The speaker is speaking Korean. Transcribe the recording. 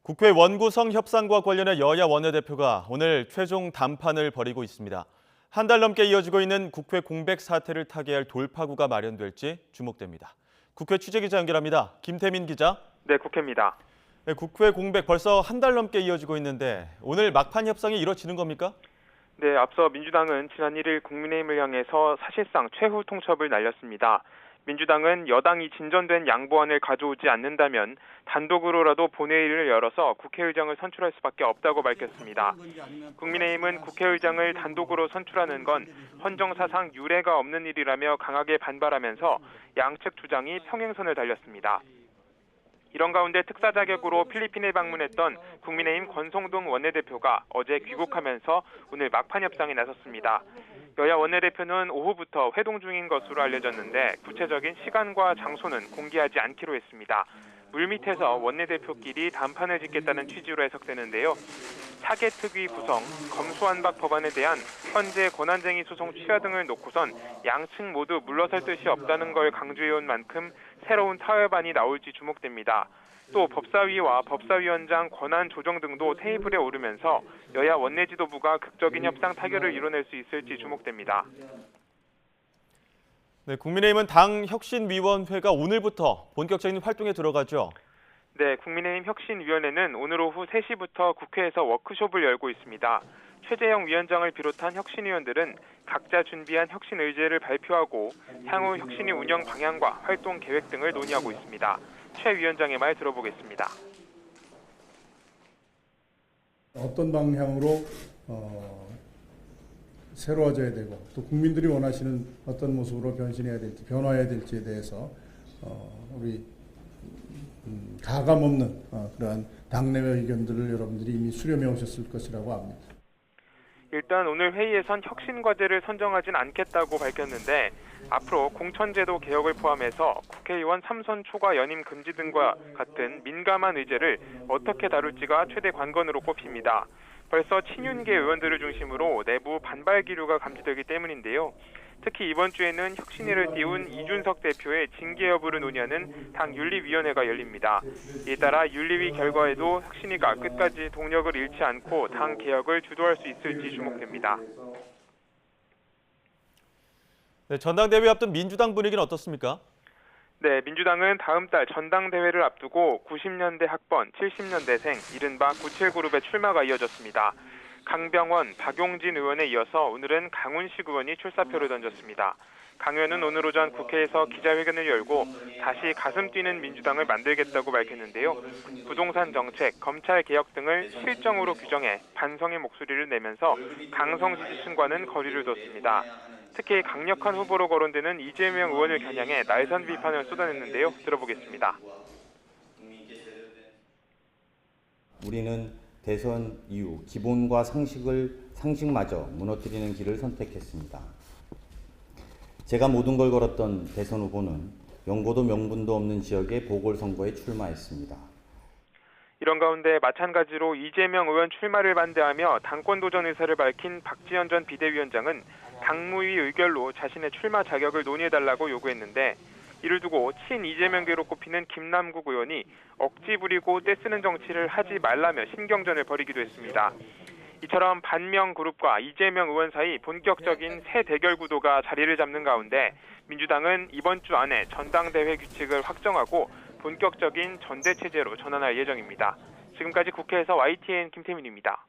국회 원구성 협상과 관련해 여야 원내대표가 오늘 최종 담판을 벌이고 있습니다. 한 달 넘게 이어지고 있는 국회 공백 사태를 타개할 돌파구가 마련될지 주목됩니다. 국회 취재기자 연결합니다. 김태민 기자. 네, 국회입니다. 네, 국회 공백 벌써 한 달 넘게 이어지고 있는데 오늘 막판 협상이 이뤄지는 겁니까? 네, 앞서 민주당은 지난 1일 국민의힘을 향해서 사실상 최후 통첩을 날렸습니다. 민주당은 여당이 진전된 양보안을 가져오지 않는다면 단독으로라도 본회의를 열어서 국회의장을 선출할 수밖에 없다고 밝혔습니다. 국민의힘은 국회의장을 단독으로 선출하는 건 헌정사상 유례가 없는 일이라며 강하게 반발하면서 양측 주장이 평행선을 달렸습니다. 이런 가운데 특사 자격으로 필리핀에 방문했던 국민의힘 권성동 원내대표가 어제 귀국하면서 오늘 막판 협상에 나섰습니다. 여야 원내대표는 오후부터 회동 중인 것으로 알려졌는데 구체적인 시간과 장소는 공개하지 않기로 했습니다. 물밑에서 원내대표끼리 담판을 짓겠다는 취지로 해석되는데요. 사개특위 구성, 검수완박 법안에 대한 현재 권한쟁의 소송 취하 등을 놓고선 양측 모두 물러설 뜻이 없다는 걸 강조해온 만큼 새로운 타협안이 나올지 주목됩니다. 또 법사위와 법사위원장 권한 조정 등도 테이블에 오르면서 여야 원내 지도부가 극적인 협상 타결을 이뤄낼 수 있을지 주목됩니다. 네, 국민의힘은 당 혁신위원회가 오늘부터 본격적인 활동에 들어가죠. 네, 국민의힘 혁신위원회는 오늘 오후 3시부터 국회에서 워크숍을 열고 있습니다. 최재형 위원장을 비롯한 혁신위원들은 각자 준비한 혁신 의제를 발표하고 향후 혁신위 운영 방향과 활동 계획 등을 논의하고 있습니다. 최 위원장의 말 들어보겠습니다. 어떤 방향으로 새로워져야 되고 또 국민들이 원하시는 어떤 모습으로 변신해야 될지 변화해야 될지에 대해서 우리 가감 없는 그러한 당내외 의견들을 여러분들이 이미 수렴해 오셨을 것이라고 압니다. 일단 오늘 회의에선 혁신 과제를 선정하진 않겠다고 밝혔는데 앞으로 공천제도 개혁을 포함해서 국회의원 3선 초과 연임 금지 등과 같은 민감한 의제를 어떻게 다룰지가 최대 관건으로 꼽힙니다. 벌써 친윤계 의원들을 중심으로 내부 반발 기류가 감지되기 때문인데요. 특히 이번 주에는 혁신위를 띄운 이준석 대표의 징계 여부를 논의하는 당 윤리위원회가 열립니다. 이에 따라 윤리위 결과에도 혁신위가 끝까지 동력을 잃지 않고 당 개혁을 주도할 수 있을지 주목됩니다. 네, 전당대회 앞둔 민주당 분위기는 어떻습니까? 네, 민주당은 다음 달 전당대회를 앞두고 90년대 학번, 70년대생, 이른바 97그룹의 출마가 이어졌습니다. 강병원, 박용진 의원에 이어서 오늘은 강훈식 의원이 출사표를 던졌습니다. 강 의원은 오늘 오전 국회에서 기자회견을 열고 다시 가슴 뛰는 민주당을 만들겠다고 밝혔는데요. 부동산 정책, 검찰 개혁 등을 실정으로 규정해 반성의 목소리를 내면서 강성 지지층과는 거리를 뒀습니다. 특히 강력한 후보로 거론되는 이재명 의원을 겨냥해 날선 비판을 쏟아냈는데요. 들어보겠습니다. 우리는 대선 이후 기본과 상식마저 무너뜨리는 길을 선택했습니다. 제가 모든 걸 걸었던 대선 후보는 연고도 명분도 없는 지역의 보궐선거에 출마했습니다. 이런 가운데 마찬가지로 이재명 의원 출마를 반대하며 당권 도전 의사를 밝힌 박지원 전 비대위원장은 당무위 의결로 자신의 출마 자격을 논의해달라고 요구했는데 이를 두고 친 이재명계로 꼽히는 김남국 의원이 억지 부리고 떼쓰는 정치를 하지 말라며 신경전을 벌이기도 했습니다. 이처럼 반명 그룹과 이재명 의원 사이 본격적인 새 대결 구도가 자리를 잡는 가운데 민주당은 이번 주 안에 전당대회 규칙을 확정하고 본격적인 전대체제로 전환할 예정입니다. 지금까지 국회에서 YTN 김태민입니다.